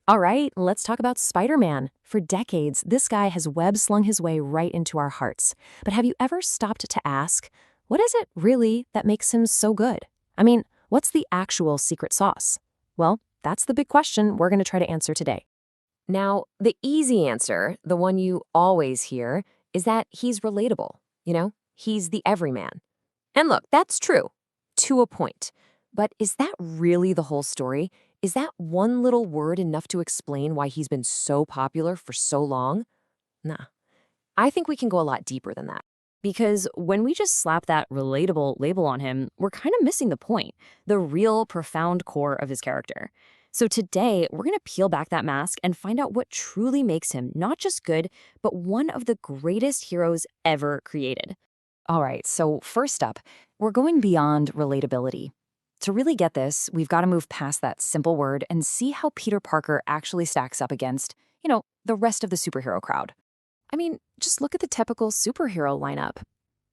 All right, let's talk about Spider-Man. For decades, this guy has web-slung his way right into our hearts. But have you ever stopped to ask, what is it really that makes him so good? I mean, what's the actual secret sauce? Well, that's the big question we're going to try to answer today. Now, the easy answer, the one you always hear, is that he's relatable. He's the everyman. And look, that's true, to a point. But is that really the whole story? Is that one little word enough to explain why he's been so popular for so long? Nah. I think we can go a lot deeper than that. Because when we just slap that relatable label on him, we're kind of missing the point, the real profound core of his character. So today, we're going to peel back that mask and find out what truly makes him not just good, but one of the greatest heroes ever created. All right, so first up, we're going beyond relatability. To really get this, we've got to move past that simple word and see how Peter Parker actually stacks up against, the rest of the superhero crowd. I mean, just look at the typical superhero lineup.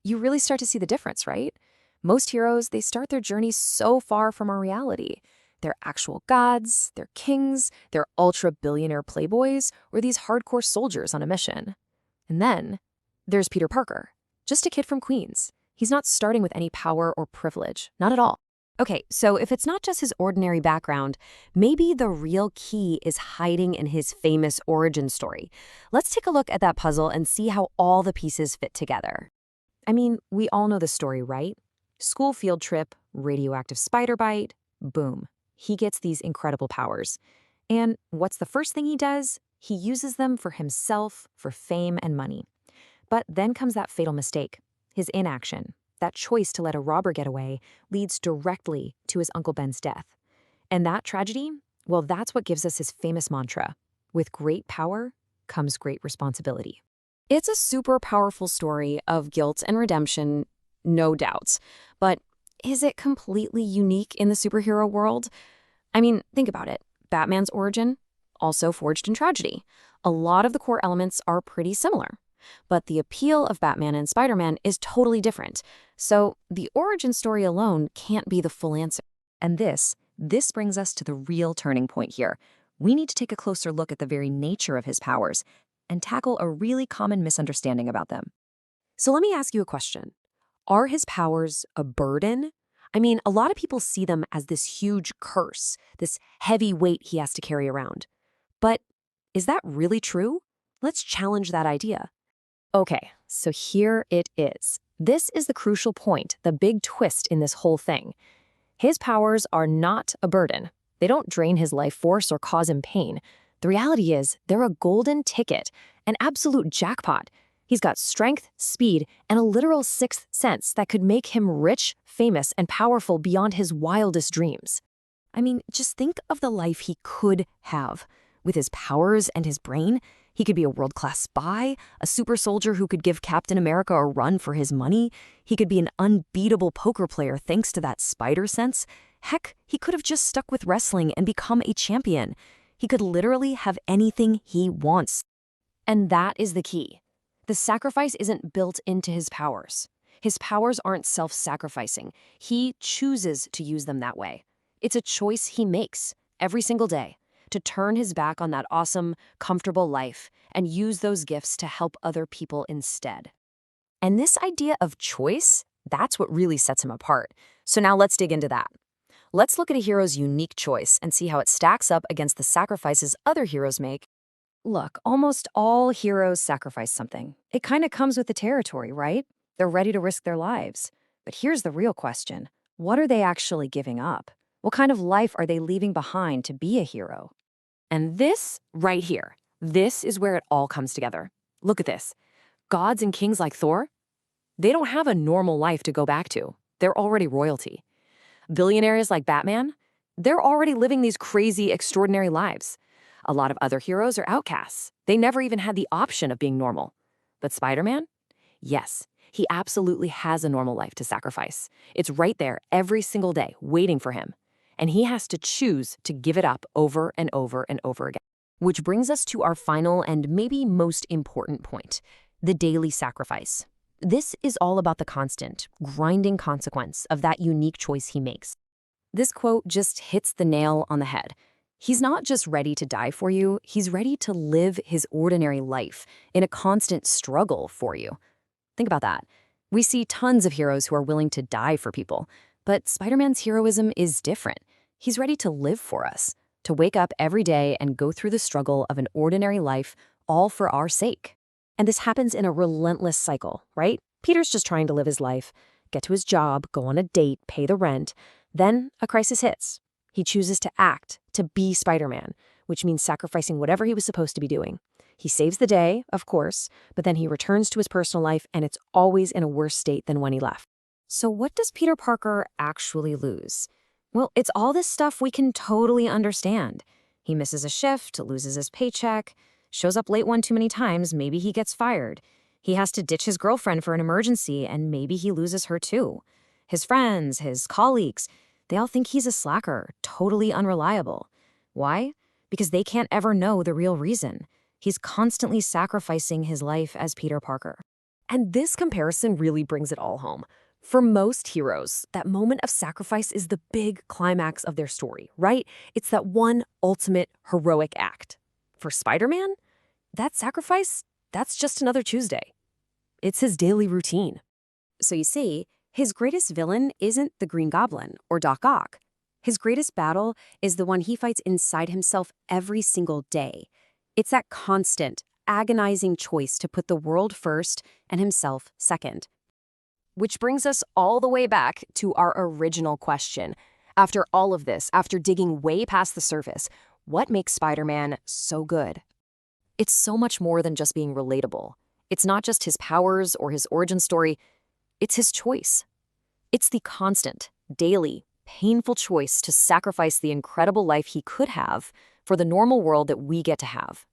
You really start to see the difference, right? Most heroes, they start their journey so far from our reality. They're actual gods, they're kings, they're ultra-billionaire playboys, or these hardcore soldiers on a mission. And then there's Peter Parker, just a kid from Queens. He's not starting with any power or privilege, not at all. Okay, so if it's not just his ordinary background, maybe the real key is hiding in his famous origin story. Let's take a look at that puzzle and see how all the pieces fit together. I mean, we all know the story, right? School field trip, radioactive spider bite, boom. He gets these incredible powers. And what's the first thing he does? He uses them for himself, for fame and money. But then comes that fatal mistake, his inaction. That choice to let a robber get away leads directly to his Uncle Ben's death. And that tragedy, well, that's what gives us his famous mantra. With great power comes great responsibility. It's a super powerful story of guilt and redemption, no doubts. But is it completely unique in the superhero world? I mean, think about it. Batman's origin, also forged in tragedy. A lot of the core elements are pretty similar. But the appeal of Batman and Spider-Man is totally different. So the origin story alone can't be the full answer. And this brings us to the real turning point here. We need to take a closer look at the very nature of his powers and tackle a really common misunderstanding about them. So let me ask you a question. Are his powers a burden? I mean, a lot of people see them as this huge curse, this heavy weight he has to carry around. But is that really true? Let's challenge that idea. Okay, so here it is. This is the crucial point, the big twist in this whole thing. His powers are not a burden. They don't drain his life force or cause him pain. The reality is, they're a golden ticket, an absolute jackpot. He's got strength, speed, and a literal sixth sense that could make him rich, famous, and powerful beyond his wildest dreams. I mean, just think of the life he could have. With his powers and his brain, he could be a world-class spy, a super soldier who could give Captain America a run for his money. He could be an unbeatable poker player thanks to that spider sense. Heck, he could have just stuck with wrestling and become a champion. He could literally have anything he wants. And that is the key. The sacrifice isn't built into his powers. His powers aren't self-sacrificing. He chooses to use them that way. It's a choice he makes every single day, to turn his back on that awesome, comfortable life and use those gifts to help other people instead. And this idea of choice, that's what really sets him apart. So now let's dig into that. Let's look at a hero's unique choice and see how it stacks up against the sacrifices other heroes make. Look, almost all heroes sacrifice something. It kind of comes with the territory, right? They're ready to risk their lives. But here's the real question. What are they actually giving up? What kind of life are they leaving behind to be a hero? And this right here, this is where it all comes together. Look at this. Gods and kings like Thor, they don't have a normal life to go back to. They're already royalty. Billionaires like Batman, they're already living these crazy, extraordinary lives. A lot of other heroes are outcasts. They never even had the option of being normal. But Spider-Man? Yes, he absolutely has a normal life to sacrifice. It's right there every single day, waiting for him. And he has to choose to give it up over and over and over again. Which brings us to our final and maybe most important point, the daily sacrifice. This is all about the constant, grinding consequence of that unique choice he makes. This quote just hits the nail on the head. He's not just ready to die for you, he's ready to live his ordinary life in a constant struggle for you. Think about that. We see tons of heroes who are willing to die for people, but Spider-Man's heroism is different. He's ready to live for us, to wake up every day and go through the struggle of an ordinary life, all for our sake. And this happens in a relentless cycle, right? Peter's just trying to live his life, get to his job, go on a date, pay the rent. Then a crisis hits. He chooses to act, to be Spider-Man, which means sacrificing whatever he was supposed to be doing. He saves the day, of course, but then he returns to his personal life and it's always in a worse state than when he left. So what does Peter Parker actually lose? Well, it's all this stuff we can totally understand. He misses a shift, loses his paycheck, shows up late one too many times, maybe he gets fired. He has to ditch his girlfriend for an emergency and maybe he loses her too. His friends, his colleagues, they all think he's a slacker, totally unreliable. Why? Because they can't ever know the real reason. He's constantly sacrificing his life as Peter Parker. And this comparison really brings it all home. For most heroes, that moment of sacrifice is the big climax of their story, right? It's that one ultimate heroic act. For Spider-Man, that sacrifice, that's just another Tuesday. It's his daily routine. So you see, his greatest villain isn't the Green Goblin or Doc Ock. His greatest battle is the one he fights inside himself every single day. It's that constant, agonizing choice to put the world first and himself second. Which brings us all the way back to our original question. After all of this, after digging way past the surface, what makes Spider-Man so good? It's so much more than just being relatable. It's not just his powers or his origin story. It's his choice. It's the constant, daily, painful choice to sacrifice the incredible life he could have for the normal world that we get to have.